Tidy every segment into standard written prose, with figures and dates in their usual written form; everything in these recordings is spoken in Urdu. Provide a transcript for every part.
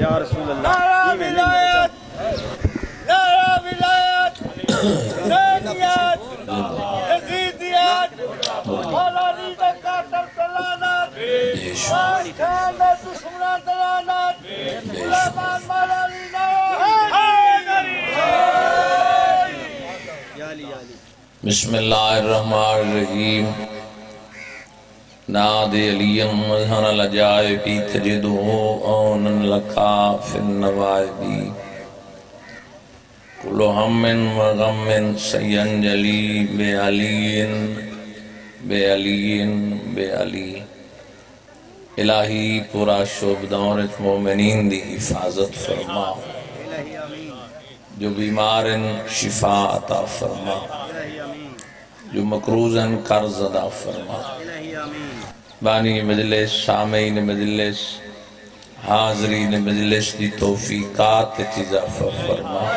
یا رسول اللہ نعرہ ولایت، نعرہ ولایت، زیدیت، یزیدیت، مولا علی کا سلطنت، خانہ دشمنان دلالت، سلیمان مولا علی بسم اللہ الرحمن الرحیم نادی علیم مظہر العجائبی تجدو اونن لکا فی النوائبی کل ہم و غم سینجلی بے علین بے علین بے علی الہی پورا شعب دورت مومنین دی حفاظت فرما جو بیمارن شفا عطا فرما جو مقروضن قرض ادا فرما بانی مجلس سامعین مجلس حاضرین مجلس دی توفیقات اضافہ فرما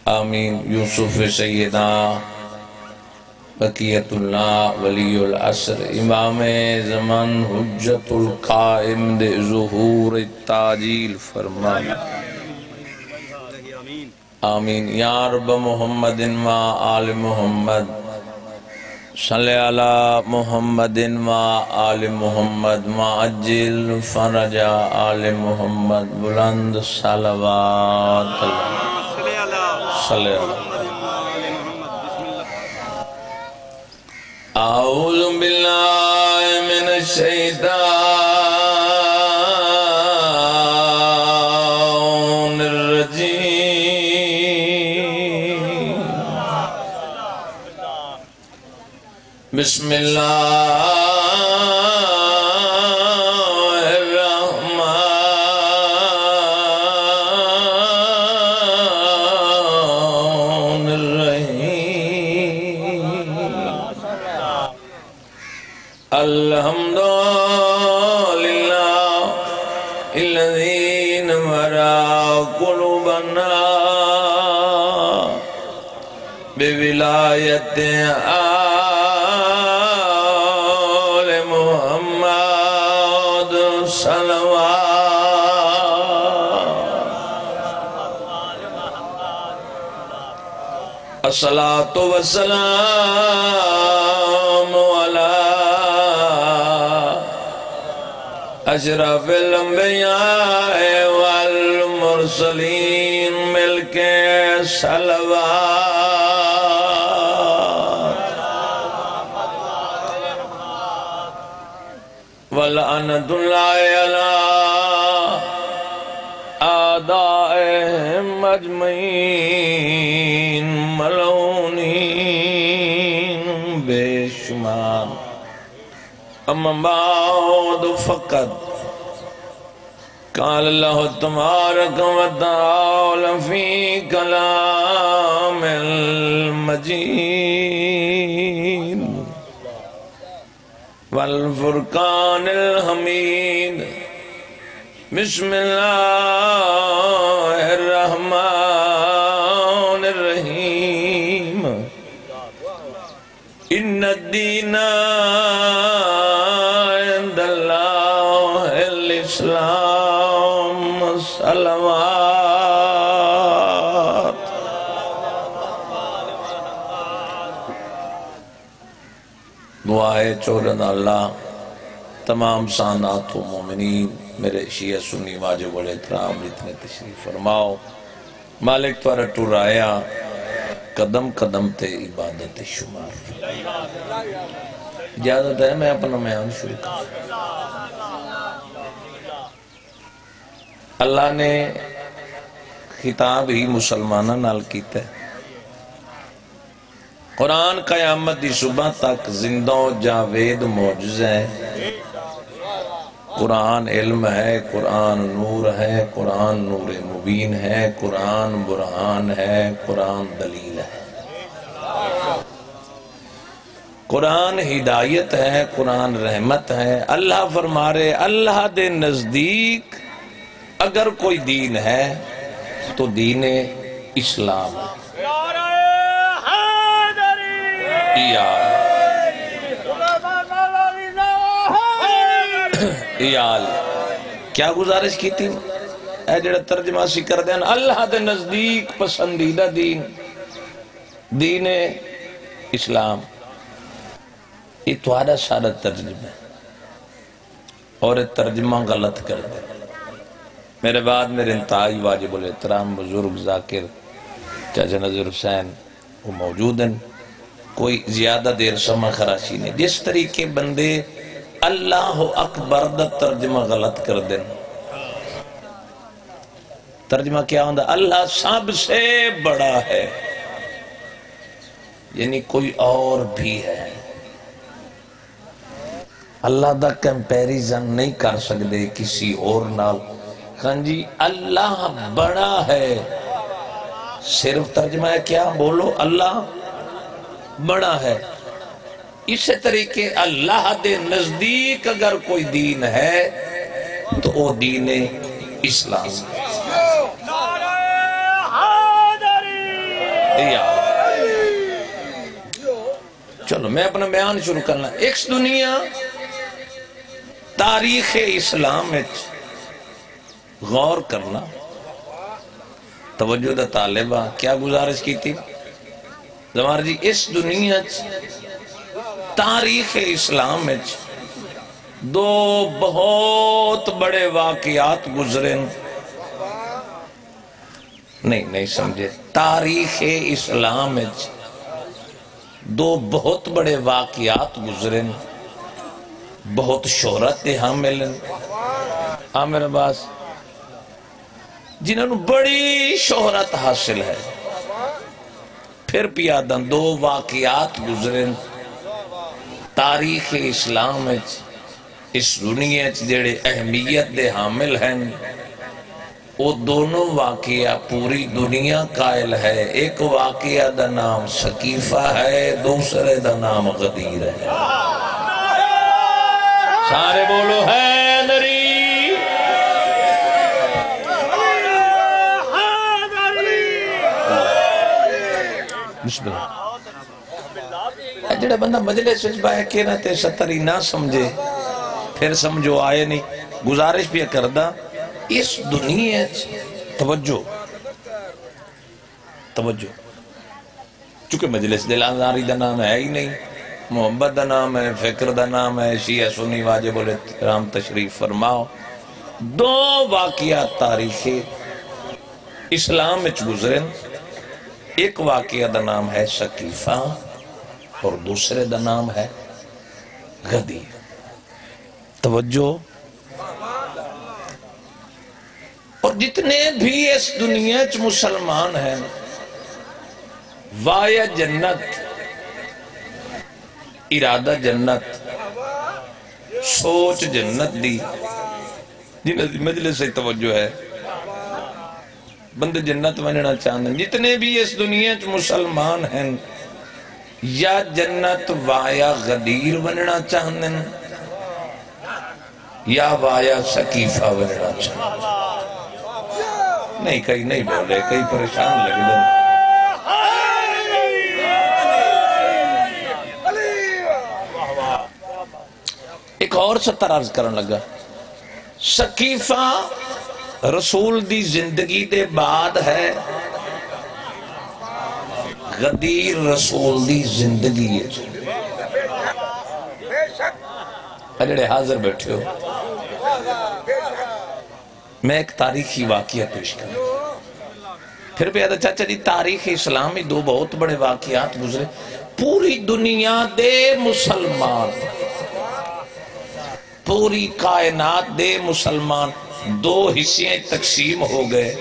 آمین یوسف سیدہ بقیت اللہ ولی العصر امام زمان حجت القائم دے ظہور تاجیل فرما آمین یا رب محمد و آل محمد صلی علی محمد و آل محمد معجل فرج آل محمد بلند صلوات صلی اللہ اعوذ باللہ من الشیطان الرجیم بسم اللہ الرحمن الرحیم الحمدللہ الذین ورا قلوبنا بولایت آل محمد صلوات الصلاة والسلام علی اشرف الانبیاء والمرسلین مل کے صلوات ولعنت اللہ علی اعدائهم اجمعین ملعونین بے شمار اما بعد فقط قال اللہ تبارک و تعالی فی کلام المجید والفرقان الحمید بسم اللہ الرحمن الرحیم ان الدین عند اللہ الاسلام صلوات دعائے چورن اللہ تمام سانات و مومنین میرے شیعہ سنی واجب والاحترام اتنے تشریف فرماؤ مالک توارا ٹورایا قدم قدم تے عبادت شمار اجازت ہے میں اپنا میان شروع کروں اللہ نے خطاب ہی مسلمانہ نال کیتا ہے قرآن قیامت دی صبح تک زندوں جاوید معجزہ ہے قرآن علم ہے قرآن نور ہے قرآن نور مبین ہے قرآن برہان ہے قرآن دلیل ہے قرآن ہدایت ہے قرآن رحمت ہے اللہ فرما رہے اللہ دے نزدیک اگر کوئی دین ہے تو دین اسلام ہے کیا گزارش کی تھی اے جڑا ترجمہ سی کر دیں اللہ دے نزدیک پسندیدہ دین دین اسلام، یہ توارا سارا ترجمہ ہے اور ترجمہ غلط کر دیں۔ میرے بعد میرے انتہائی واجب الاحترام بزرگ ذاکر چاچا نظر حسین وہ موجود ہیں، کوئی زیادہ دیر سمہ خراشی نہیں۔ جس طریقے بندے اللہ اکبر دا ترجمہ غلط کر دیں، ترجمہ کیا ہوندہ اللہ سب سے بڑا ہے، یعنی کوئی اور بھی ہے، اللہ دا کمپیریزن نہیں کر سکتے کسی اور نال۔ ہاں جی اللہ بڑا ہے، صرف ترجمہ ہے کیا بولو اللہ بڑا ہے۔ اسی طریقے اللہ دے نزدیک اگر کوئی دین ہے تو وہ دین اسلام۔ چلو میں اپنا بیان شروع کرنا۔ ایک دنیا تاریخ اسلام میں غور کرنا، توجہ دا طالبہ کیا گزارش کی تھی زمار جی، اس دنیا تاریخ اسلام میں دو بہت بڑے واقعات گزرے، نہیں سمجھے، تاریخ اسلام میں دو بہت بڑے واقعات گزرے، بہت شہرت حامل عامر عباس جنہوں نے بڑی شہرت حاصل ہے، پھر پیادن دو واقعات گزرے تاریخ اسلام اس دنیا جڑے اہمیت دے حامل ہیں، وہ دونوں واقعہ پوری دنیا قائل ہے۔ ایک واقعہ دا نام سقیفہ ہے، دوسرے دا نام غدیر ہے۔ سارے بولو ہے نری بسم اللہ۔ جڑا بندہ مجلس وچ باہے کے نہ تے ستری نہ سمجھے پھر سمجھو آئے نہیں۔ گزارش بھی کردہ اس دنیا توجہ چونکہ مجلس دل آزاری دا نام ہے ہی نہیں، محبت دا نام ہے، فکر دا نام ہے، شیعہ سنی واجب الاحترام تشریف فرماؤ۔ دو واقعات تاریخ اسلام میں گزرن، ایک واقعہ دا نام ہے سقیفہ اور دوسرے دا نام ہے غدیر۔ توجہ، اور جتنے بھی اس دنیا چ مسلمان ہیں وائے جنت، ارادہ جنت، سوچ جنت دی، جنہیں مجلس سے توجہ ہے، بندے جنت بننا چاہتے ہیں۔ جتنے بھی اس دنیا چ مسلمان ہیں یا جنت وایا غدیر بننا چاہتے ہیں یا وایا سقیفہ بننا چاہتے ہیں۔ نہیں کئی نہیں بولے، کئی پریشان لگ دیں۔ ایک اور ستر عرض کرن لگا، سقیفہ رسول دی زندگی دے بعد ہے، غدیر رسول دی زندگی ہے۔ اجڑے حاضر بیٹھے ہو، میں ایک تاریخی واقعہ پیش کروں، پھر بھی چاچا جی تاریخ اسلام میں دو بہت بڑے واقعات گزرے، پوری دنیا دے مسلمان، پوری کائنات دے مسلمان دو حصے تقسیم ہو گئے،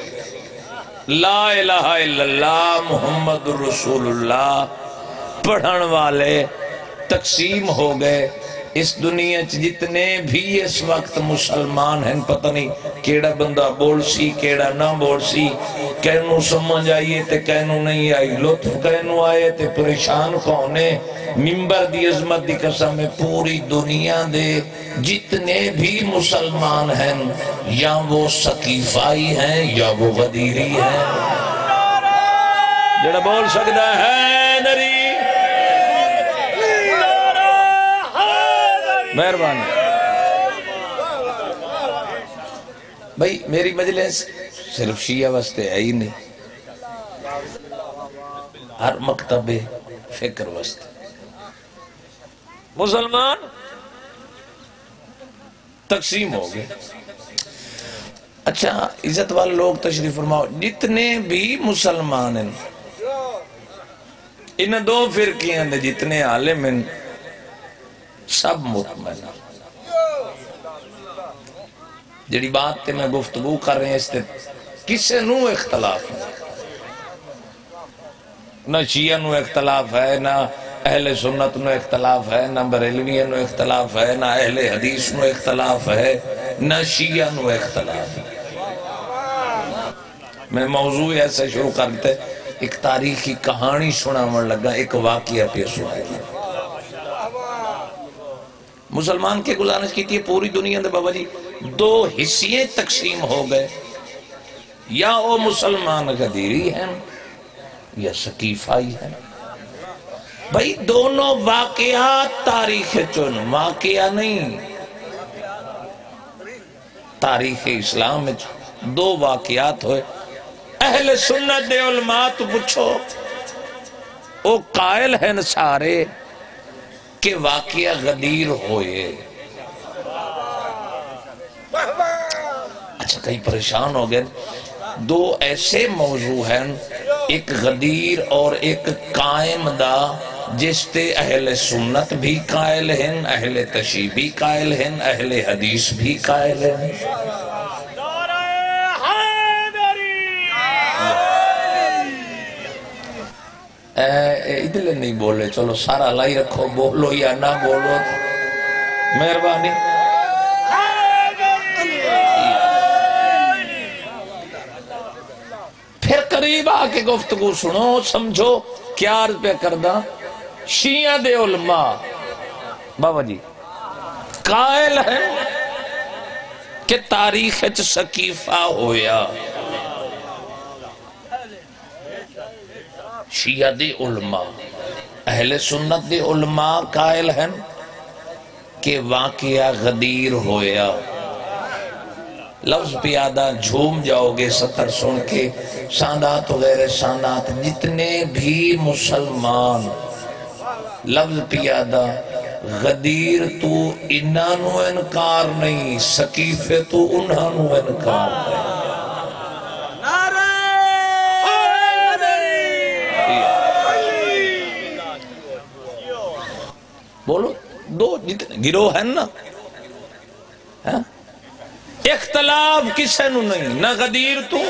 لا الہ الا اللہ محمد رسول اللہ پڑھن والے تقسیم ہو گئے۔ اس دنیا جتنے بھی اس وقت مسلمان ہیں، پتہ نہیں کیڑا بندہ بول سی کیڑا نہ بول سی، کہنو سمجھ آئیے تے کہنو نہیں آئی، لطف کہنو آئے تے پریشان کونے، ممبر دی عظمت دی قسم میں پوری دنیا دے جتنے بھی مسلمان ہیں یا وہ سقیفائی ہیں یا وہ غدیری ہیں۔ جڑا بول سکتا ہے نری مہربانی۔ بھئی میری مجلس صرف شیعہ واسطے ہے ہی نہیں، ہر مکتب فکر واسطے۔ مسلمان تقسیم ہو گئے۔ اچھا عزت والے لوگ تشریف فرماؤ، جتنے بھی مسلمان ہیں ان دو فرقیاں دے جتنے عالم ہیں سب مطمئن، جڑی بات تے میں گفتگو کر رہے ہیں اس تے کسے نو اختلاف ہے، نہ شیعہ نو اختلاف ہے، نہ اہل سنت نو اختلاف ہے، نہ بریلوی نو اختلاف ہے، نہ اہل حدیث نو اختلاف ہے، نہ شیعہ نو اختلاف ہے۔ میں موضوع ایسے شروع کرتے ایک تاریخی کہانی سناون لگا، ایک واقعہ پہ سنائے گا۔ مسلمان کے گزارش کی تھی پوری دنیا دے بابا جی دو حصے تقسیم ہو گئے، یا وہ مسلمان غدیری ہیں یا ثقیفائی ہیں۔ بھئی دونوں واقعات تاریخ چون واقعہ نہیں، تاریخ اسلام میں دو واقعات ہوئے۔ اہل سنت دے علماء تو پوچھو او قائل ہیں سارے کہ واقعہ غدیر ہوئے۔ اچھا کئی پریشان ہو گئے، دو ایسے موضوع ہیں، ایک غدیر اور ایک قائم دا جس تے اہل سنت بھی قائل ہیں، اہل تشیع بھی قائل ہیں، اہل حدیث بھی قائل ہیں۔ ادھر نہیں بولے، چلو سارا لائی رکھو، بولو یا نہ بولو، مہربانی۔ پھر قریب آ کے گفتگو سنو، سمجھو کیا عرض پہ کردہ۔ شیعہ دے علماء بابا جی قائل ہیں کہ تاریخ ثقیفہ ہویا، شیعہ دے علماء، اہل سنت دے علماء قائل ہیں کہ واقعہ غدیر ہویا۔ لفظ پیادہ جھوم جاؤ گے سطر سن کے، سادات و غیر سادات جتنے بھی مسلمان، لفظ پیادہ غدیر تو انہوں انکار نہیں، ثقیفے تو انہوں انکار نہیں۔ بولو دو جتنے گروہ ہیں نا، اختلاف کسے نو نہیں، نہ غدیر تو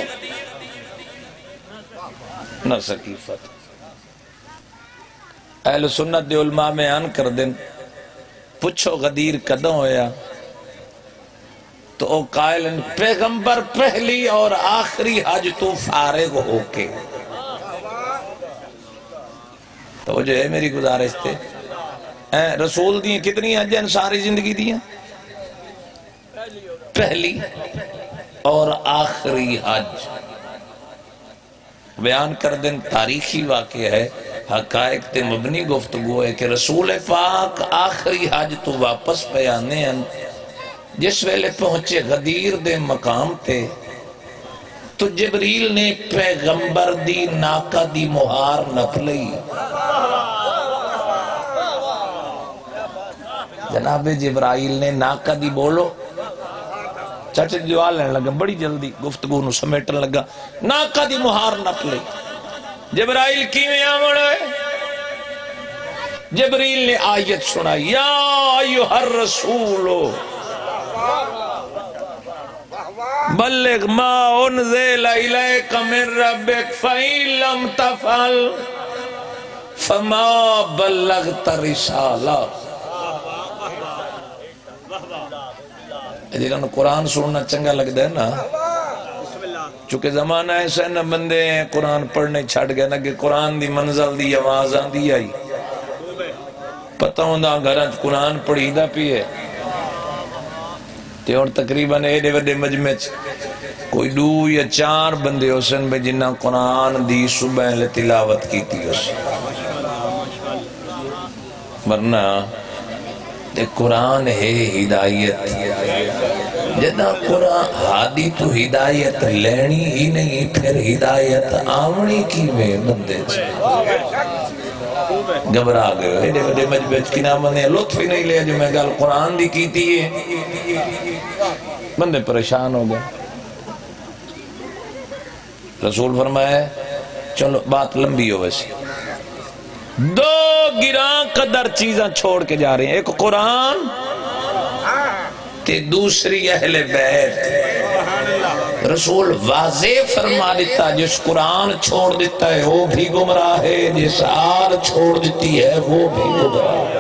نہ ثقیفت۔ اہل سنت دے علماء میں آن کر دیں، پوچھو غدیر کدوں ہویا تو او قائل پیغمبر پہلی اور آخری حج تو فارغ ہو کے۔ تو وہ جو ہے میری گزارش تھے، رسول دیئے کتنی حجیں ساری زندگی دیئے؟ پہلی اور آخری حج بیان کر دیں۔ تاریخی واقعہ ہے، حقائق تے مبنی گفتگو ہے کہ رسول پاک آخری حج تو واپس بیانے ہیں، جس ویلے پہنچے غدیر دے مقام تے تو جبریل نے پیغمبر دی ناکہ دی مہار نپ لئی۔ جناب جبرائیل نے ناکہ دی بولو، چاچے دیوال لینے لگا، بڑی جلدی گفتگو نو سمیٹن لگا، ناکہ دی مہار نپ لئی۔ جبرائیل کیویں آمڑے؟ جبریل نے آیت سنائی، یا ایوہ الرسول بلغ ما انزل الیک من ربک فإن لم تفعل فما بلغت رسالہ۔ جنہوں قرآن سننا چنگا لگتا ہے نا، چونکہ زمانہ ایسا ہے نا بندے قرآن پڑھنے چھڑ گئے نا کہ قرآن دی منزل دی آواز آندی آئی، پتہ ہوندہ گھرانچ قرآن پڑھی دا پیئے تے اور تقریباً ایڈے وڈے مجمع کوئی 2 یا 4 بندے ہو سن بے جنہ قرآن دی صبح لے تلاوت کی تھی اس ورنہ تے قرآن ہے ہدایت، جدا قرآن ہادی تو ہدایت لینی ہی نہیں، پھر ہدایت آونی کی میں بندے سے گھبرا گئے ایڈے وڈے مجبج کی نام نے لطف ہی نہیں لیا جو میں گل قرآن دی کی تھی بندے پریشان ہو گئے۔ رسول فرمائے چلو بات لمبی ہو ویسی، دو گران قدر چیزاں چھوڑ کے جا رہے ہیں، ایک قرآن تے دوسری اہل بیت۔ رسول واضح فرما دیتا جس قرآن چھوڑ دیتا ہے وہ بھی گمراہ ہے، جس آل چھوڑ دیتی ہے وہ بھی گمراہ ہے۔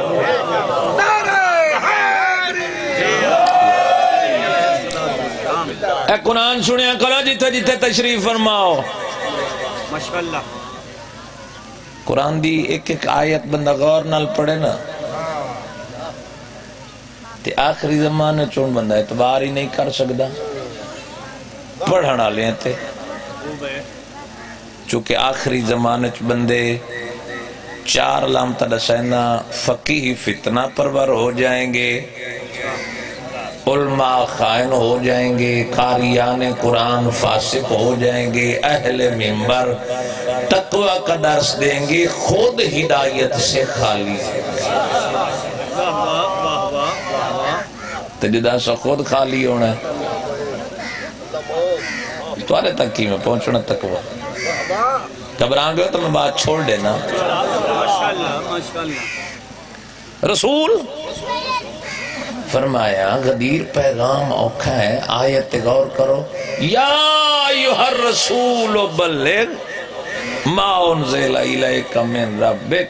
اے قرآن سنیا کرو جیتے جیتے تشریف فرماؤ۔ ماشاءاللہ قرآن دی ایک ایک آیت بندہ غور نال پڑھے نا تے آخری زمانے چون بندہ اعتبار ہی نہیں کر سکتا پڑھنا لیں تے، چونکہ آخری زمانے بندے چار علامت دسینا فقیہ فتنہ پرور ہو جائیں گے، علماء خائن ہو جائیں گے، قاریان قرآن فاسق ہو جائیں گے، اہل منبر تقوی کا درس دیں گے، خود ہدایت سے خالی ہے۔ تجدہ سا خود خالی ہونا ہے توارے تک کی میں پہنچنا تقوی گھبران گئے تو میں بات چھوڑ دینا۔ رسول فرمایا غدیر پیغام اوکھا ہے، آیت غور کرو، یا ایوہ الرسول بلغ ما انزل الیک من ربک،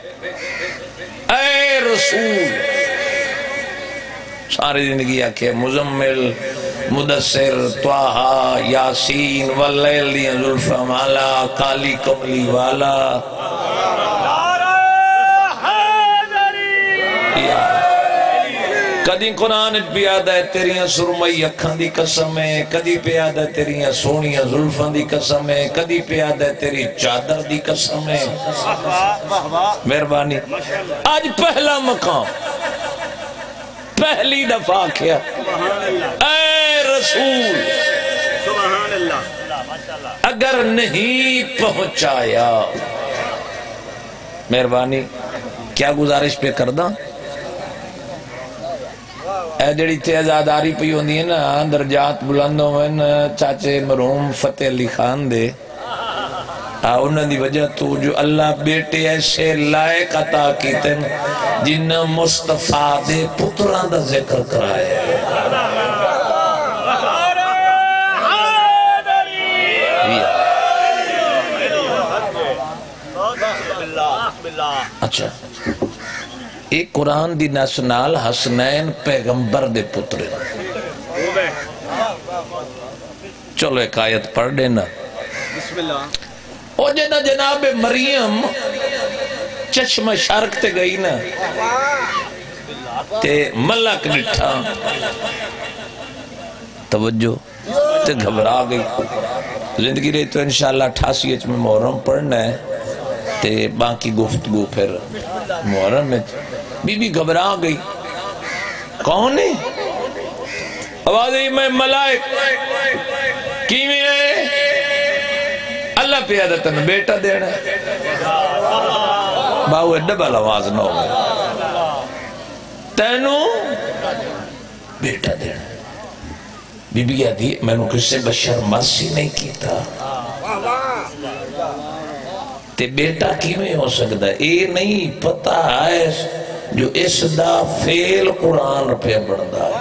اے رسول ساری زندگی آکھے مزمل مدثر طاہا یاسین واللیل دی ظلف مالا کالی کملی والا کدی قرآن پیادہ ہے تیریاں سرمئی اکھاں دی قسم ہے، کدی پیادہ ہے تیریاں سونیاں ظلفاں دی قسم ہے، کدی پیادہ ہے تیری چادر دی قسم ہے۔ مہربانی آج پہلا مقام پہلی دفعہ کیا اے رسول اگر نہیں پہنچایا، مہربانی کیا گزارش پہ کردہ اے جڑی تے ازاداری پہ ہوندی ہے نا درجات بلندوں میں چاچے مرحوم فتح علی خان دے انہوں دی وجہ تو جو اللہ بیٹے ایسے لائق عطا کیتے جن مصطفیٰ دے پتران دا ذکر کرائے اچھا ایک قرآن دی نسنال حسنین پیغمبر دے پترے چلو ایک آیت پڑھ دینا او جنہ جناب مریم چشم شرک تے گئی نا تے ملک نٹھا توجہ تے گھبرا گئی زندگی رہی تو انشاءاللہ 88 میں محرم پڑھنا ہے تے باقی گفتگو پھر محرم میں بی بی گھبرا گئی کون ہے آواز ہے میں ملائک کیویں ہے اللہ پہ عادتاً بیٹا دینا باہو ڈبل آواز نہ ہو تینو بیٹا دینا بی بی آدھی میں نے کس سے بشر ماسی نہیں کیتا تے بیٹا کیویں ہو سکتا ہے اے نہیں پتہ ہے جو اس دا فیل قرآن پہ بڑھتا ہے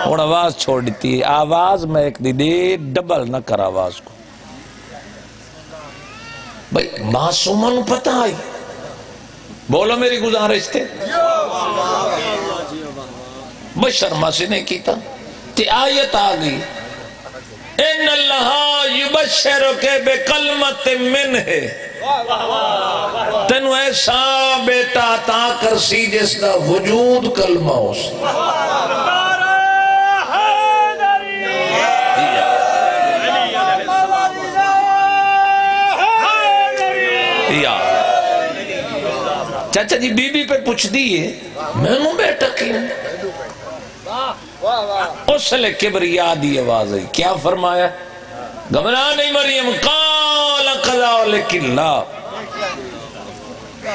اور آواز چھوڑ دیتی ہے آواز میں ایک دی ڈبل نہ کر آواز کو بھئی معصومن پتہ آئی بولو میری گزارش تھے بشر ماسی نہیں کیتا تے آیت آگئی ان اللہ یبشرک بکلمت منہ تینو ایسا بیٹا عطا کرسی جس کا وجود کلمہ ہو سی چاچا جی بی بی پہ پوچھ دیئے میں نے بیٹا کی اس لئے کبریا دی آواز ہے. کیا فرمایا؟ گھبرا نہیں مریم، قال قذالک اللہ،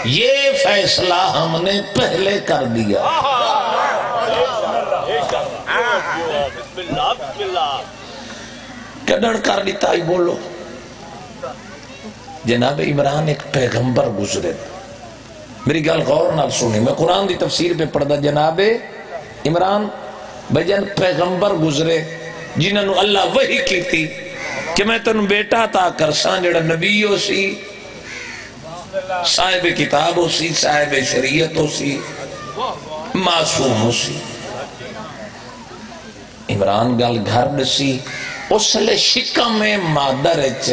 یہ فیصلہ ہم نے پہلے کر دیا. کڈن کر دیتا ہی بولو. جناب عمران ایک پیغمبر گزرے. میری گل غور نال سنی، میں قرآن دی تفسیر پہ پڑھدا. جناب عمران بجن پیغمبر گزرے جنہاں نو اللہ وحی کی تھی کہ میں تنوں بیٹا تا کرساں جڑا نبی ہو سی، صاحب کتاب ہو سی، صاحب شریعت ہو سی، معصوم ہو سی. عمران گل گھر دسی. اس لئے شکم مادر اچ،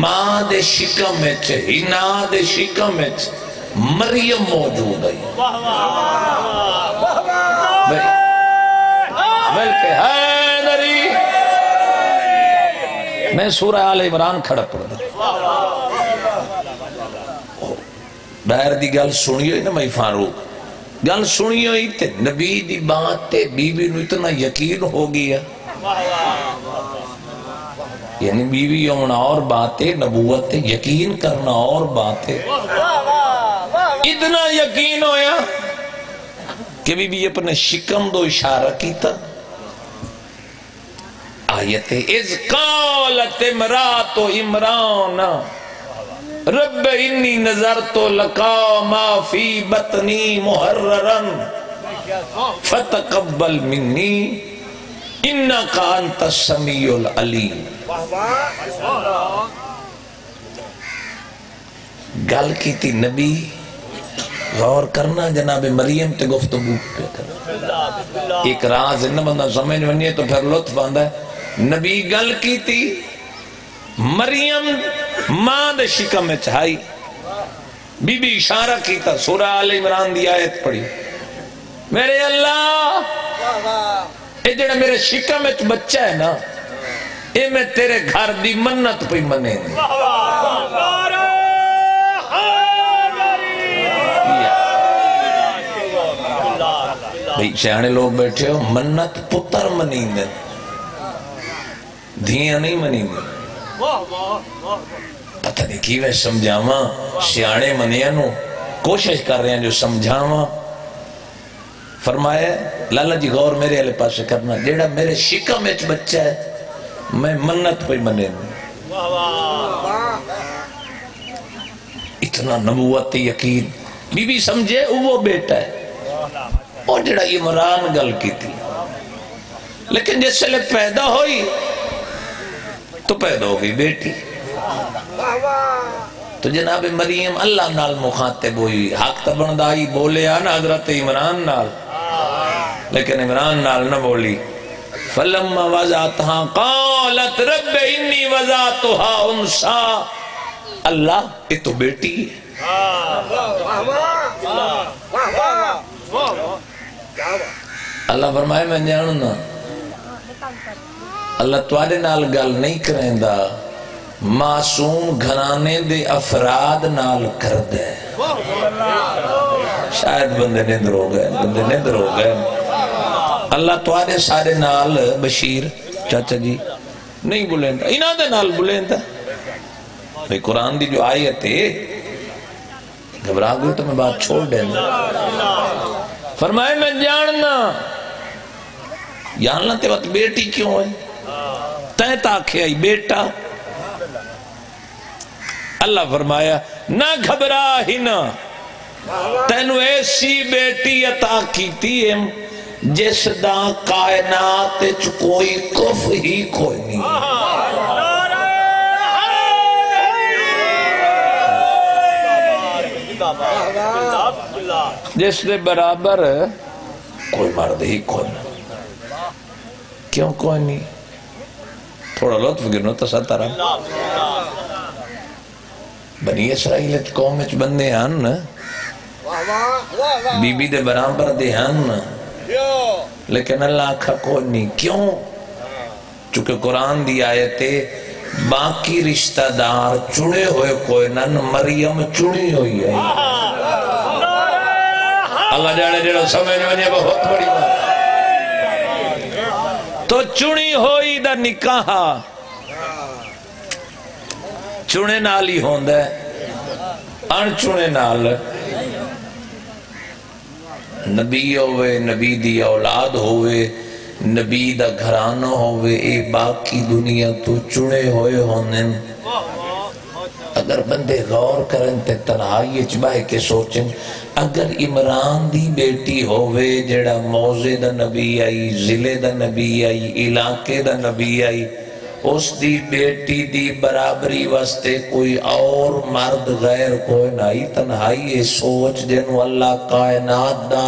ماں دے شکم اچ، ہنا دے شکم اچ مریم موجود ہے. بلکہ حیدری میں سورہ آل عمران کھڑا پڑھ دا. باہر دی گل سنی ہوئی نا میں فاروق، گل سنی ہوئی تے نبی دی بات تے بی بی نو اتنا یقین ہو گیا. یعنی بیوی ہونا اور بات ہے، نبوت یقین کرنا اور بات ہے. اتنا یقین ہویا کہ بی بی اپنے شکم دو اشارہ کیتا. آیت اذ قالت امرات عمران رب انی نظرت لکا ما فی بطنی محررا فتقبل منی انکا انت السمیع العلیم. گل کی تھی نبی، غور کرنا جناب مریم تے گفتگو پہ کرنا. ایک راز انہا بندہ سمجھ ونیے تو پھر لطف آندہ ہے. نبی گل کی تھی، مریم ماں دے شکم میں چاہائی، بی بی اشارہ کی تھا. سورہ آل عمران دی آیت پڑھی، میرے اللہ اے جڑا میرے شکم میں بچہ ہے نا، اے میں تیرے گھر دی منت پہ منے دی. بھئی سیانے لوگ بیٹھے ہو، منت پتر منی دیں، دھیاں نہیں منی دیں. پتہ نہیں کی میں سمجھاواں، سیانے منیانو کوشش کر رہے ہیں جو سمجھاواں. فرمایا لالا جی غور میرے علیہ پاس کرنا، جیڑا میرے شکم اچ بچہ ہے میں منت پہ منے دیں. اتنا نبوت یقین. بی بی سمجھے وہ بیٹا ہے اور جڑا عمران گل کی تھی. لیکن جس سے پیدا ہوئی تو پیدا ہو گئی بیٹی. تو جناب مریم اللہ نال مخاطب ہوئی، حق تبندائی بولے آنا حضرت عمران نال، لیکن عمران نال نہ بولی. فَلَمَّا وَضَعْتَهَا قَالَتْ رَبِّ إِنِّي وَضَعْتُهَا أُنْثَىٰ. اللہ یہ تو بیٹی ہے. اللہ فرمائے میں جاننا اللہ توارے نال گل نہیں کریں دا، معصوم گھرانے دے افراد نال کر دے. شاید بندے نیندر ہو گئے، بندے نیندر ہو گئے. اللہ توارے سارے نال بشیر چاچا جی نہیں بولیں دا، انہاں دے نال بولیں دا. بھئی قرآن دی جو آیت ہے گھبرا گئی تو میں بات چھوڑ دیں دا. فرمائے میں جاننا تے وقت بیٹی کیوں ہے؟ تین تاکھے آئی بیٹا. اللہ فرمایا نہ گھبرا ہی نہ، تینو ایسی بیٹی عطا کیتی ہے جس دا کائنات کوئی کف ہی کوئی نہیں. جس دے برابر کوئی مرد ہی کوئی نہیں. کیوں کوئی نہیں؟ تھوڑا لطف گرنو تساترہ. بنی اسرائیل قوم اچ بندے ہن بی بی دے برابر دے ہن، لیکن اللہ آکھا کوئی نہیں. کیوں؟ چونکہ قرآن دی آیت باقی رشتہ دار چڑے ہوئے کوئی نن، مریم چڑی ہوئی ہے. اللہ جانے جڑا سمجھ میں بہت بڑی بات. تو چنی ہوئی دا نکاح چنے نال ہی ہوندا ہے، ان چنے نال نبی ہوئے، نبی دی اولاد ہوئے، نبی دا گھرانہ ہوئے، اے باقی دنیا تو چنے ہوئے ہونے۔ اگر بندے غور کریں تے تنہائی چبائے کے سوچیں، اگر عمران دی بیٹی ہوئے جڑا موضع دا نبی آئی، ضلع دا نبی آئی، علاقے دا نبی آئی، اس دی بیٹی دی برابری واسطے کوئی اور مرد غیر کوئی نہیں، تنہائی سوچ جنو اللہ کائنات دا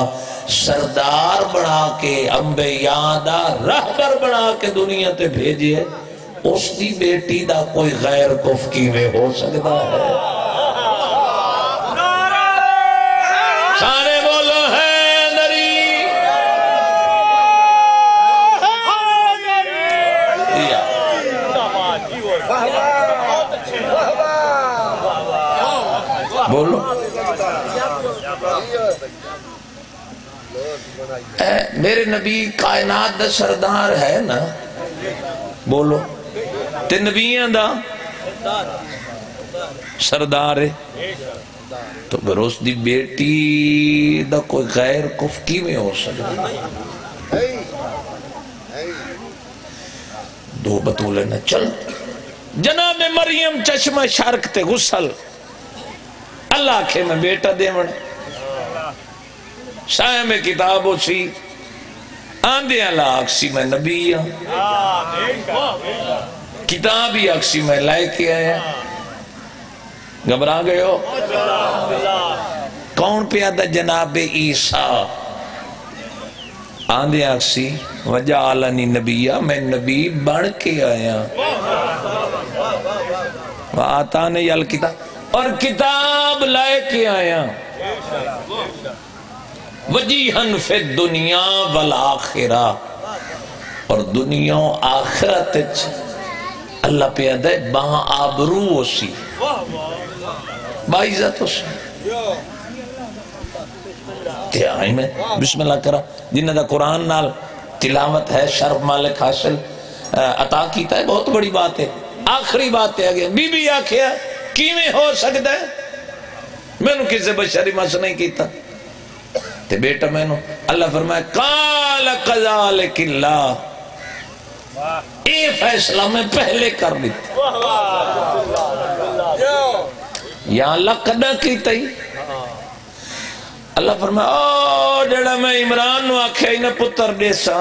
سردار بنا کے، انبیاء دا رہبر بنا کے دنیا تے بھیجے، اس دی بیٹی دا کوئی غیر کفکی میں ہو سکتا ہے؟ سارے بولو ہے نری بولو میرے نبی کائنات دا سردار ہے نا، بولو تے نبیاں دا سردار ہے، تو بروس دی بیٹی دا کوئی غیر کفکی میں ہو سکتا؟ دو بطولے نہ چل جناب مریم چشمہ شرک تے غسل اللہ کے میں بیٹا دے من سائے میں کتاب ہو سی آندھے اللہ اکسی میں نبی کتابی اکسی میں لائے کے آیا، گھبرا گئے ہو؟ کون پیادا جناب عیسیٰ آندھے اکسی وجعلنی نبیہ، میں نبی بڑھ کے آیا، وآتانی الکتاب، اور کتاب لائے کے آیا، وجیہن فی الدنیا والآخرہ، اور دنیا و آخرت اللہ پیدا ہے با آبرو اسی، با عزت اسی۔ تے آئی میں بسم اللہ کرا جنہ دا قرآن نال تلاوت ہے، شرف مالک حاصل عطا کیتا ہے، بہت بڑی بات ہے۔ آخری بات ہے آگے بی بی آکھیا کیویں ہو سکتا ہے، میں نے کسی بشری مس نہیں کیتا، تے بیٹا میں نے اللہ فرمائے قال قذالک اللہ، اے فیصلہ میں پہلے کر دیتا، یا اللہ قدہ کیتا ہی، اللہ فرمائے او جڑا میں عمران نو آکھے ہی نہ پتر دیسا،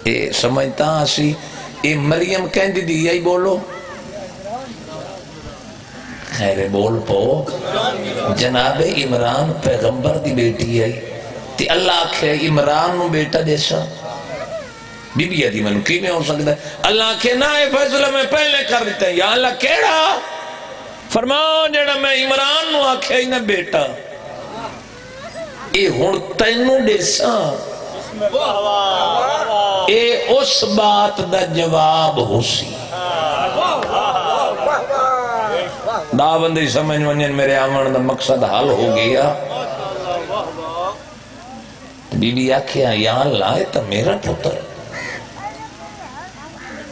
اے سمجھتا آسی اے مریم کہندی دی یہی بولو، خیر بول پو، جناب عمران پیغمبر دی بیٹی ہے، تے اللہ آکھے عمران نو بیٹا دیسا، بی بی آدھی منو کی میں ہو سکتا ہے، اللہ آکھے نا اے فیصلہ میں پہلے کر دیتا ہے، یا اللہ کیڑا فرماؤ جڑا میں عمران نو آکھے ہی نا بیٹا، اے ہون تینو دیسا، اے اس بات دا جواب ہو سی، دا بندی سمجھ ونجن میرے آمن دا مقصد حل ہو گیا۔ بی بی آکھیا یا اللہ ہے تا میرا پتر،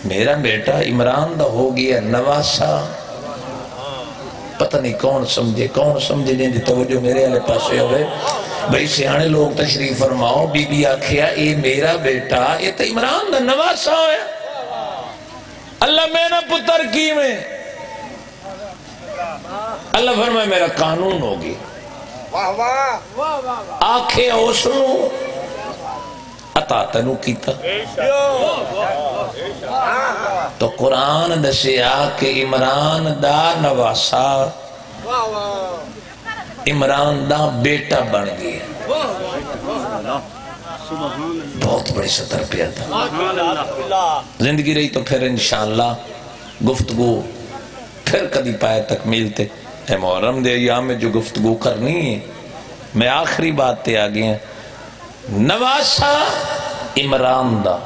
میرا بیٹا عمران دا ہو گیا نواسا، پتہ نہیں کون سمجھے نہیں دی توجہ میرے علیہ پاسے ہوئے، بھئی سیانے لوگ تشریف فرماؤ، بی بی آکھیا اے میرا بیٹا یہ تا عمران دا نواسا ہویا، اللہ میرا پتر کی میں، اللہ فرمائے میرا قانون ہوگی، آنکھیں اوسنو عطا تنو کیتا، تو قرآن دسیا کہ عمران دا نواسا عمران دا بیٹا بن گیا، بہت بڑی سطر پہ تھا، زندگی رہی تو پھر انشاءاللہ گفتگو پھر کدی پائے تکمیل تے، اے محرم دے ایام میں جو گفتگو کرنی ہے، میں آخری بات تے آگئی ہیں، نواسا عمران دا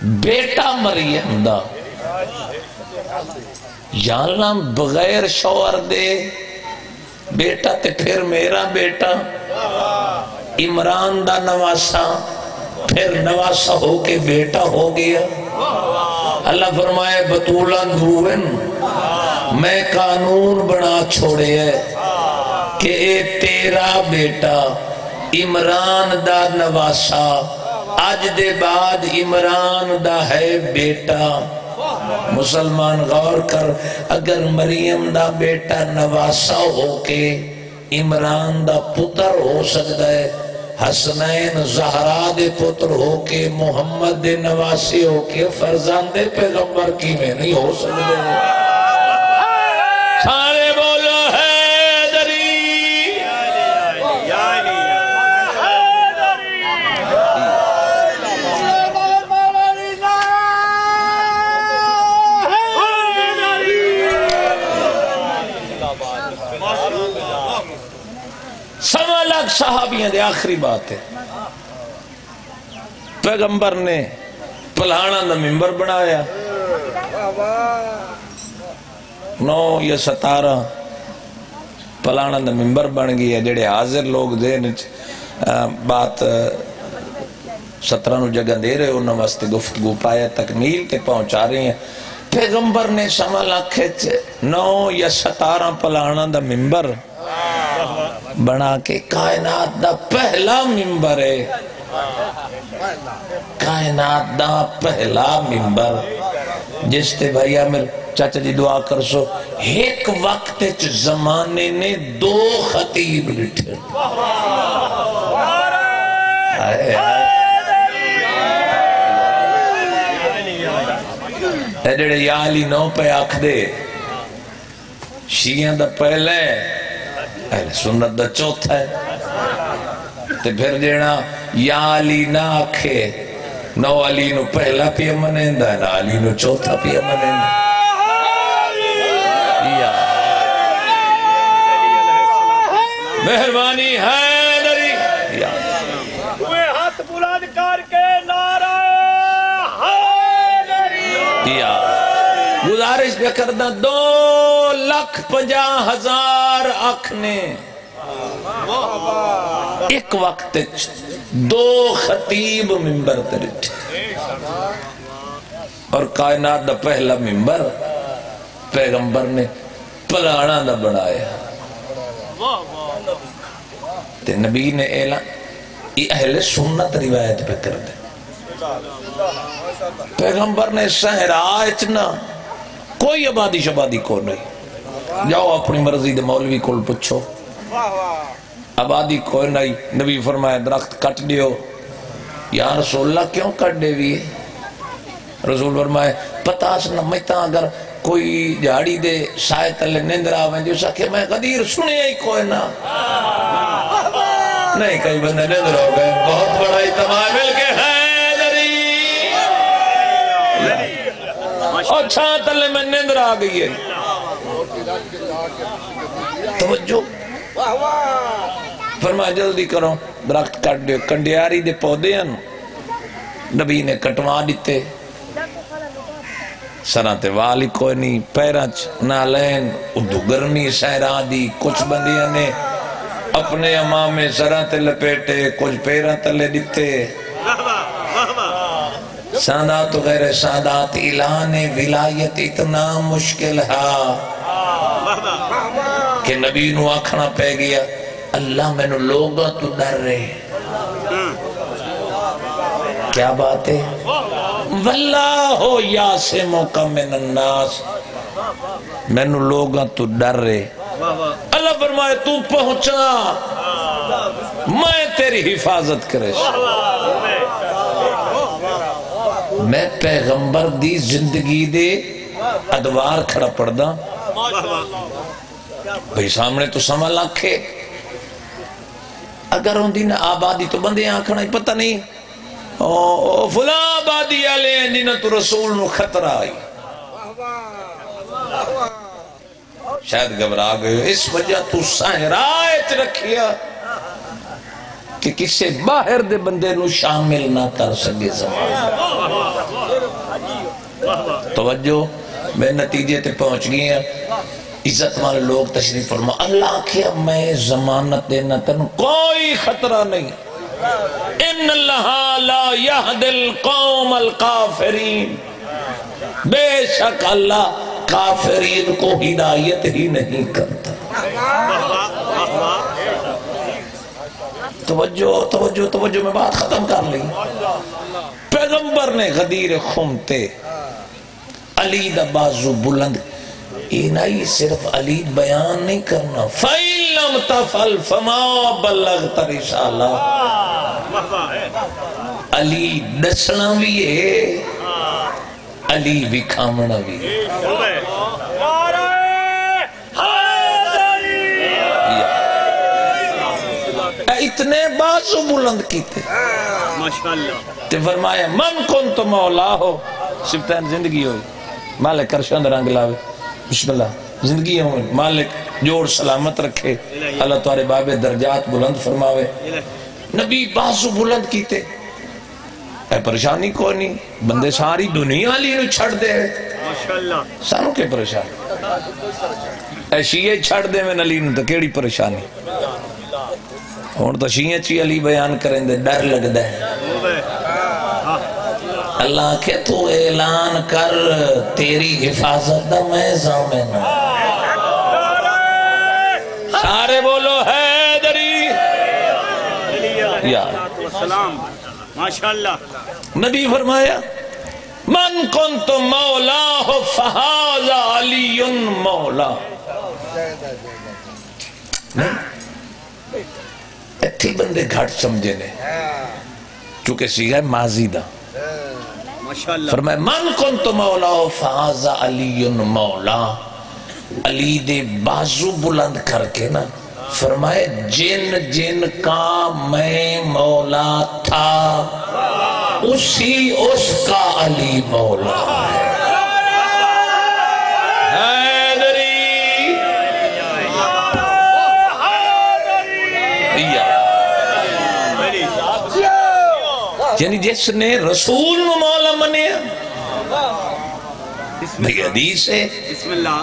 بیٹا مریم دا، یا اللہ بغیر شوہر دے بیٹا تے پھر میرا بیٹا، عمران دا نواسا پھر نواسا ہو کے بیٹا ہو گیا. اللہ فرمائے بطولہ دھوین میں قانون بنا چھوڑے ہے کہ اے تیرا بیٹا عمران دا نواسا آج دے بعد عمران دا ہے بیٹا. مسلمان غور کر، اگر مریم دا بیٹا نواسا ہو کے عمران دا پتر ہو سکتا ہے، حسنین زہرا دے پتر ہو کے محمد دے نواسی ہو کے فرزند پیغمبر کی میں نہیں ہو سکتے. سارے بولو حیدری. سوا لاکھ صحابیاں دے آخری بات ہے، پیغمبر نے پلہانا دا ممبر بنایا 9 یا 17 پلہانا دا ممبر بن گیا. جڑے حاضر لوگ دے بات 17 نو جگہ دے رہے انہوں واسطے گفتگو پایا تکمیل تے پہنچا رہے ہیں. پیغمبر نے سوا لاکھ 9 یا 17 پلہانا دا ممبر بنا کے کائنات دا پہلا ممبر ہے، کائنات دا پہلا ممبر جس تے بھائی عامر چاچا جی دعا کر سو. ایک وقت زمانے نے 2 خطیب لٹھے. اے جڑے یا علی 9 پہ آکھ دے شیعہ دا پہلے اہل سنت دا چوتھا ہے. تے پھر جینا یا علی نہ آکھے 9 علی نو پہلا پیا منیندہ ہے، 9 علی نو چوتھا پیا منیندہ. مہربانی حیدری ہوئے ہاتھ بلند کر کے نعرہ حیدری. گزارش پہ کردہ 2,50,000 آنکھ نے ایک وقت 2 خطیب ممبر ترٹ اور کائنات دا پہلا ممبر پیغمبر نے پلانا دا بڑھایا. تے نبی نے اعلان یہ اہل سنت روایت پہ کر دے. پیغمبر نے صحرا اتنا کوئی آبادی شبادی کو نہیں، جاؤ اپنی مرضی دے مولوی کول پچھو، آبادی کوئی نہیں. نبی فرمایا درخت کٹ دیو. یا رسول اللہ کیوں کٹ دے بھی؟ رسول فرمایا پتہ سنا مہتا اگر کوئی جھاڑی دے سائے تلے نندر آویں جو سکے میں قدیر سنے ہی کوئی نہ نہیں. کئی بندے نندر ہو گئے. بہت بڑا اجتماع مل کے حیدری اور چھاں تلے میں نندر آ گئی ہے. توجہ فرمایا جلدی کرو درخت کٹ دیو. کنڈیاری دے پودے ہیں نبی نے کٹوا دیتے. سناتے والی کوئی نہیں، پیرچ نالین ادھو گرمی سہرا دی. کچھ بندیاں نے اپنے امامے سراتے لپیٹے، کچھ پیرہ تلے دیتے. سادات غیر سادات اعلان ولایت اتنا مشکل ہے کہ نبی نو آکھنا پہ گیا اللہ میں نو لوگا تو ڈر رہے. کیا بات ہے؟ واللہ یاسمو کا من الناس، میں نو لوگا تو ڈر رہے. اللہ فرمائے تو پہنچا میں تیری حفاظت کرے. میں پیغمبر دی زندگی دے ادوار کھڑا پڑ دا. بھئی سامنے تو سما لاکھے اگر ہوں دینا آبادی تو بندے آنکھنا ہی پتہ نہیں فلاں آبادی آلے ہیں جنہاں تو رسول نو خطرہ آئی. شاید گھبرا گئے اس وجہ تو سہرائت رکھیا کہ کسے باہر دے بندے نو شامل نہ کر سکے زمان. توجہ میں نتیجے تے پہنچ گئی ہیں. عزت والے لوگ تشریف فرما. اللہ کیا میں ضمانت دینا تن کوئی خطرہ نہیں. ان اللہ لا یہدی القوم الکافرین، بے شک اللہ کافرین کو ہدایت ہی نہیں کرتا۔ توجہ میں بات ختم کر لی۔ پیغمبر نے غدیر خمتے علی دا بازو بلند، یہ نہیں صرف علی بیان نہیں کرنا، فَإِن لَمْ تَفْعَلْ فَمَا بَلَّغْتَ رِسَالَةَ، علی دسنا بھی ہے، علی بھی کھامنا بھی ہے۔ اتنے بازو بلند کیتے تے فرمایا من کنت مولا ہو، سبتین زندگی ہوئی مالک کرشند رنگ لاوے، بسم اللہ زندگی ہوئی، مالک جوڑ سلامت رکھے، اللہ تمہارے بابے درجات بلند فرماوے۔ نبی بازو بلند کیتے، اے پریشانی کوئی نہیں، بندے ساری دنیا لی نو چھڑ دے، سانو کے پریشانی، اے شیعہ چھڑ دے میں نلی نو تو کیڑی پریشانی، اور تو شیعہ چی علی بیان کریں دے ڈر لگ دے۔ اللہ کہ تو اعلان کر تیری حفاظت دا میں ضامن ہوں، سارے بولو حیدری یا ماشاءاللہ۔ نبی فرمایا من کنت مولا فہذا علی مولا، اتھی بندے گھٹ سمجھے نے چونکہ سیغہ ماضی دا، فرمایا من کنت مولا فہذا علی مولا، علی دے بازو بلند کر کے نا فرمائے جن جن کا میں مولا تھا اسی اس کا علی مولا ہے۔ یعنی جس نے رسول مولا منیا بھئی حدیث ہے، بسم اللہ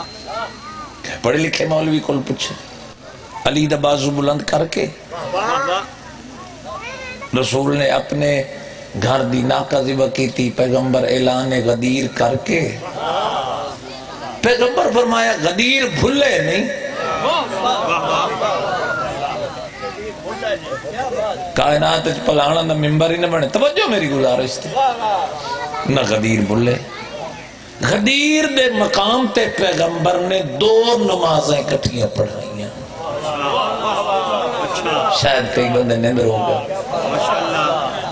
پڑھے لکھے مولوی کول پوچھے، علی دا بازو بلند کر کے رسول نے اپنے گھر دی ناکہ ذبح کی تھی، پیغمبر اعلان غدیر کر کے، پیغمبر فرمایا غدیر بھلے نہیں، کائنات پلانا نہ ممبر ہی نہ بنے، توجہ میری گزارش تھی، نہ غدیر بھلے۔ غدیر دے مقام تے پیغمبر نے 2 نمازیں کٹھیاں پڑھائیاں، شاید کئی بندے نیندر ہو گئے،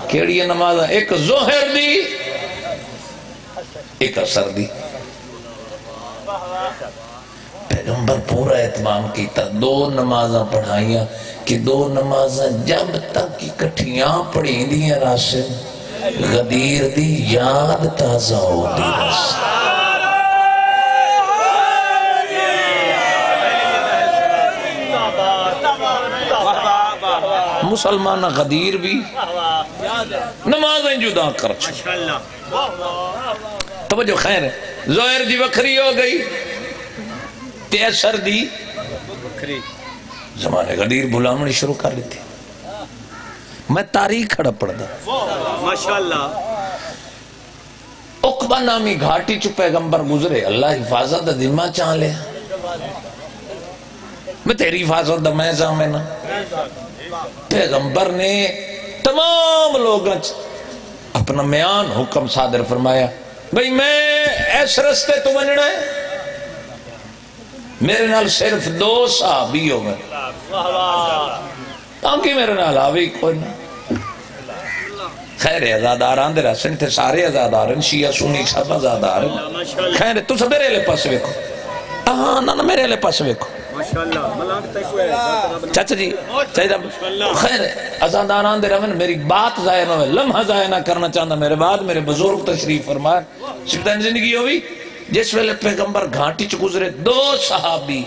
کیڑی نمازیں؟ ایک ظہر دی ایک عصر دی، پیغمبر پورا اہتمام کیتا، 2 نمازیں پڑھائیاں کہ 2 نمازیں جب تک کی کٹھیاں پڑھی دیاں راسم غدیر دی یاد تازہ ہو دی راسم۔ مسلمان غدیر بھی نمازیں جدا کر چھو، توجہ خیر ہے، ظہر دی وکری ہو گئی، تیسر دی زمانے غدیر بلامنی شروع کر لیتی، میں تاریخ کھڑا پڑھ دا ماشاءاللہ۔ عقبہ نامی گھاٹی چو پیغمبر گزرے، اللہ حفاظت دا ذمہ چاہ لے، میں تیری حفاظت دا میں ضامن پیغمبر نے تمام لوگاں اپنا میان حکم صادر فرمایا، بھئی میں ایس رستے تو بننا ہے، میرے نال صرف 2 صحابی ہو گئے، تاکہ میرے نال آوی کوئی نہ، خیر ازاداران دے رسن تھے، سارے ازادارن، شیعہ سنی سب ازادارن، خیر تو سب میرے لے پاس ویکھو، نا میرے لے پاس ویکھو، چاچا جی خیر ازاداران دے رہن، میری بات ضائع نہ ہوئے، لمحہ ضائع نہ کرنا چاہتا، میرے بعد میرے بزرگ تشریف فرمائے، شکتان زندگی ہوئی، جس ویلے پیغمبر گھانٹی چ گزرے، 2 صحابی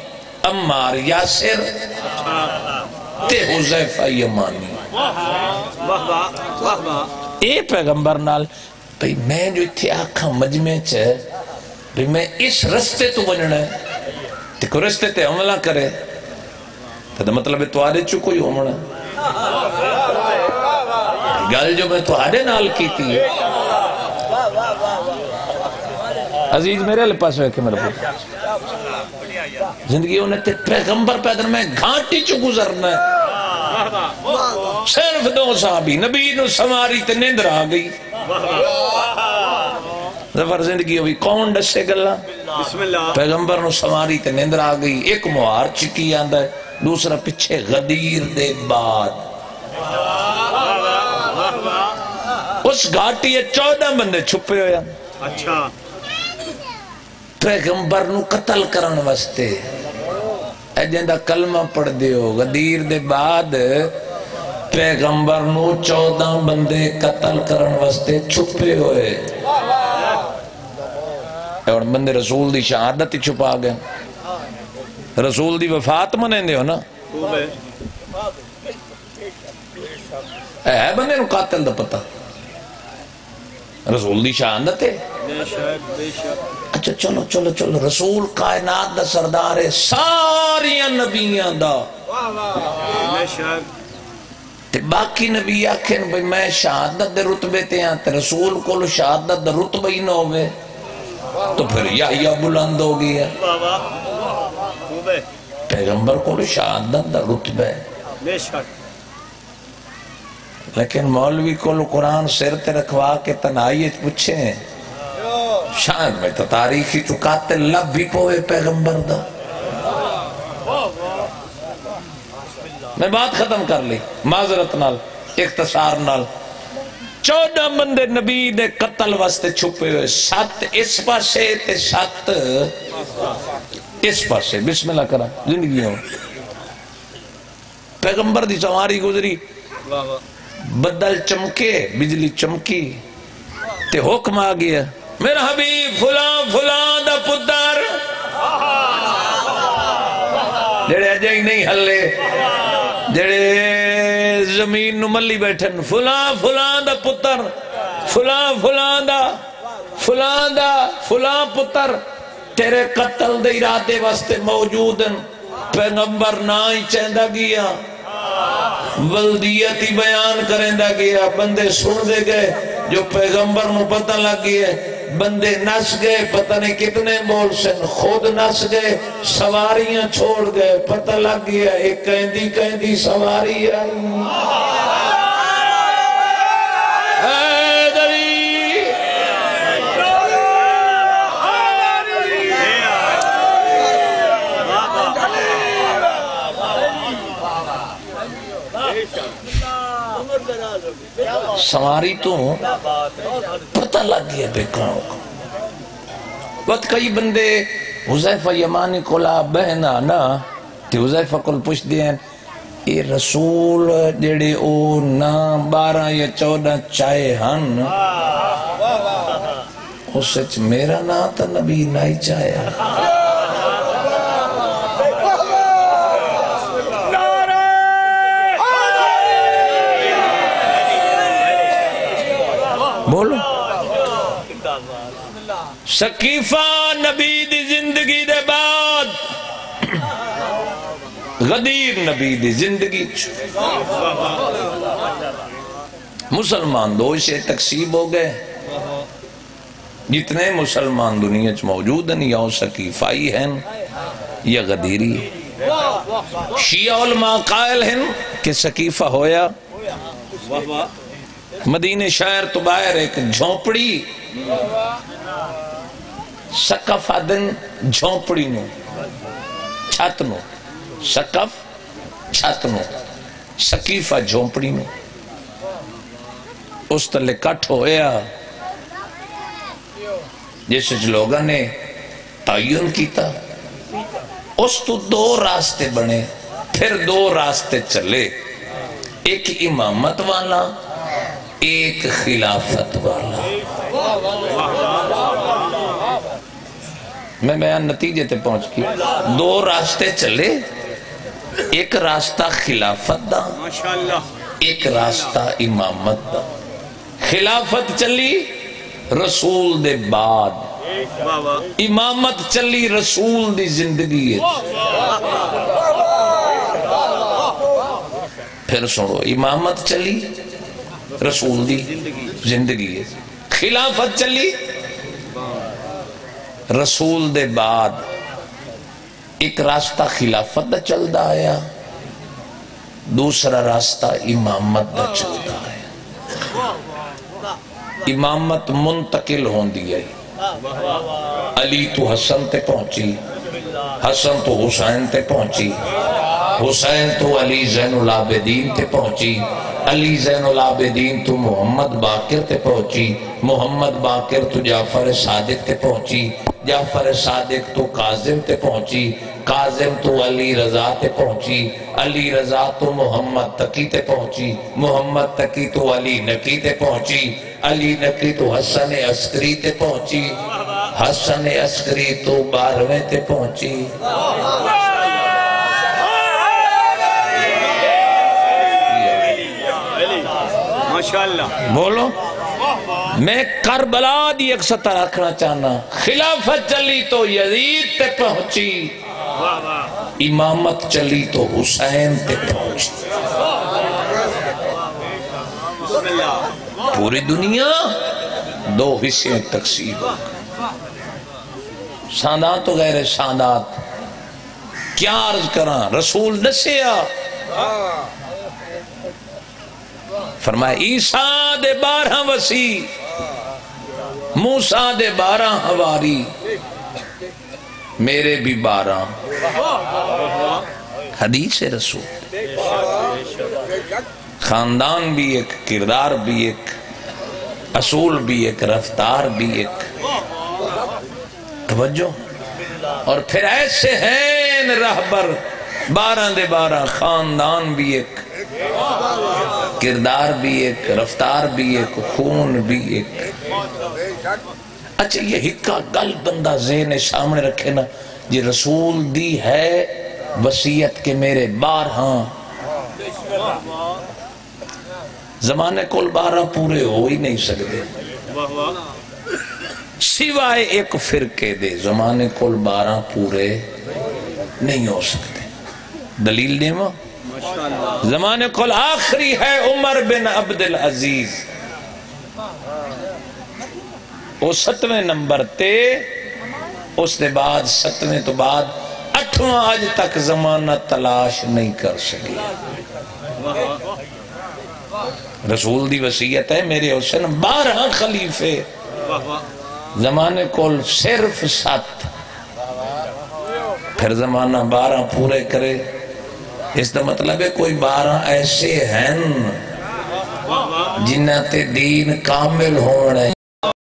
عمار یاسر تے حذیفہ یمانی، اے پیغمبر نال بھئی میں جو اتھے آکھا مجمع چے بھئی میں اس رستے تو بننا ہے، تے کو رستے تے حملہ کرے، تو مطلب ہے تو آدھے چو کوئی ہومنا، گل جو میں تو آدھے نال کی تھی عزیز میرے لئے پاس ہوئے کہ میرے پاس زندگی انہیں تے پیغمبر پیدر میں گھانٹی چو گزرنا ہے صرف 2 صحابی نبی نو سماری تے نیندر آگئی ظفر زندگی ہوئی کون ڈسے گلا پیغمبر نو سماری تے نیندر آگئی ایک موار چکی آندہ ہے دوسرا پچھے غدیر دے بعد اس گھاٹی 14 بندے چھپے ہویا اچھا پیغمبر نو قتل کرن واسطے اے جندہ کلمہ پڑھ دیو غدیر دے بعد پیغمبر نو 14 بندے قتل کرن واسطے چھپے ہوئے اور بندے رسول دی شہادت ہی چھپا گئے رسول دی وفات منیں دے ہو نا اے بندے نو قاتل دا پتہ رسول دی شہادت ہے اچھا چلو رسول کائنات دا سردار ہے ساری نبیاں دا تے باقی نبی آکھیں بھئی میں شہادت دے رتبے تے ہیں تے رسول کو شہادت دے رتبہ ہی نہ ہوئے تو پھر یحییٰ بلند ہو گیا پیغمبر کو شہادت دا رتبہ ہے لیکن مولوی کو قرآن سر تے رکھوا کے تنہائیت پوچھیں شاید میں تو تاریخی چکاتے لب بھی پوئے پیغمبر دا میں بات ختم کر لی معذرت نال اختصار نال 14 بندے نبی دے قتل واسطے چھپے ہوئے 7 اس پاسے تے 7 اس پاسے بسم اللہ کرا زندگی ہو پیغمبر دی سواری گزری بدل چمکے بجلی چمکی تے حکم آ گیا میرا حبیب فلان دا پتر جڑے اجائی نہیں ہلے جڑے زمین نو ملی بیٹھن فلان دا پتر فلان پتر تیرے قتل دے ارادے واسطے موجود ہیں پیغمبر نہ ہی چاہندہ گیا ولدیت ہی بیان کرندہ گیا بندے سن دے گئے جو پیغمبر نو پتہ لگ گیا بندے نس گئے پتہ نہیں کتنے بول سن خود نس گئے سواریاں چھوڑ گئے پتہ لگ گیا ایک کہندی سواری آئی سواری تو پتہ لگ گیا بیکاروں کو وقت کئی بندے حذیفہ یمانی کولا بہنا نا تی حذیفہ کل پوچھ دیں اے رسول جڑے او نا 12 یا 14 چائے ہن اس سچ میرا نا تا نبی نائی چائے بولو سقیفہ نبی دی زندگی دے بعد غدیر نبی دی زندگی مسلمان دو سے تقسیم ہو گئے جتنے مسلمان دنیا چ موجود ہیں یا سقیفائی ہیں یا غدیری شیعہ علماء قائل ہیں کہ سقیفہ ہویا مدینہ شہر تو باہر ایک جھونپڑی سقف آدن جھونپڑی نو چھت نو سقف چھت نو سقیفہ جھونپڑی نو اس تلے کٹ ہویا جس لوگوں نے تعین کیتا اس تو 2 راستے بنے پھر 2 راستے چلے ایک امامت والا ایک خلافت والا میں بیان نتیجے تے پہنچ کی 2 راستے چلے ایک راستہ خلافت دا ایک راستہ امامت دا خلافت چلی رسول دے بعد امامت چلی رسول دی زندگی پھر سنو امامت چلی رسول دی زندگی ہے خلافت چلی رسول دے بعد ایک راستہ خلافت دا چلدا آیا دوسرا راستہ امامت دا چلدا آیا امامت منتقل ہون دی آئی علی تو حسن تے پہنچی حسن تو حسین تے پہنچی حسین تو علی زین العابدین تے پہنچی علی زین العابدین تو محمد باقر تے پہنچی محمد باقر تو جعفر صادق تے پہنچی جعفر صادق تو قاسم تے پہنچی قاسم تو علی رضا تے پہنچی علی رضا تو محمد تقی تے پہنچی محمد تقی تو علی نقی تے پہنچی علی نقی تو حسن عسکری تے پہنچی حسن عسکری تو 12ویں تے پہنچی ماشاءاللہ بولو میں کربلا دی ایک سطح رکھنا چاہنا خلافت چلی تو یزید تے پہنچی امامت چلی تو حسین تے پہنچی پوری دنیا دو حصے میں تقسیم سادات و غیر سادات کیا عرض کراں رسول نسیا فرمایا عیسیٰ دے 12 وسیع موسیٰ دے 12 حواری میرے بھی 12 حدیث رسول خاندان بھی ایک کردار بھی ایک اصول بھی ایک رفتار بھی ایک توجہ اور پھر ایسے ہیں رہبر 12 دے 12 خاندان بھی ایک کردار بھی ایک رفتار بھی ایک خون بھی ایک اچھا یہ ہکا گل بندہ ذہن سامنے رکھے نا یہ رسول دی ہے وصیت کے میرے 12 زمانے کل 12 پورے ہو ہی نہیں سکتے سوائے ایک فرقے دے زمانے کل 12 پورے نہیں ہو سکتے دلیل دیما زمانے کل آخری ہے عمر بن عبدالعزیز وہ 7ویں نمبر تے اس نے بعد 7ویں تو بعد 8واں آج تک زمانہ تلاش نہیں کر سکی رسول دی وصیت ہے میرے حسن 12 خلیفے زمانے کل صرف 7 پھر زمانہ 12 پورے کرے اس کا مطلب ہے کوئی 12 ایسے ہیں جنہ تے دین کامل ہونے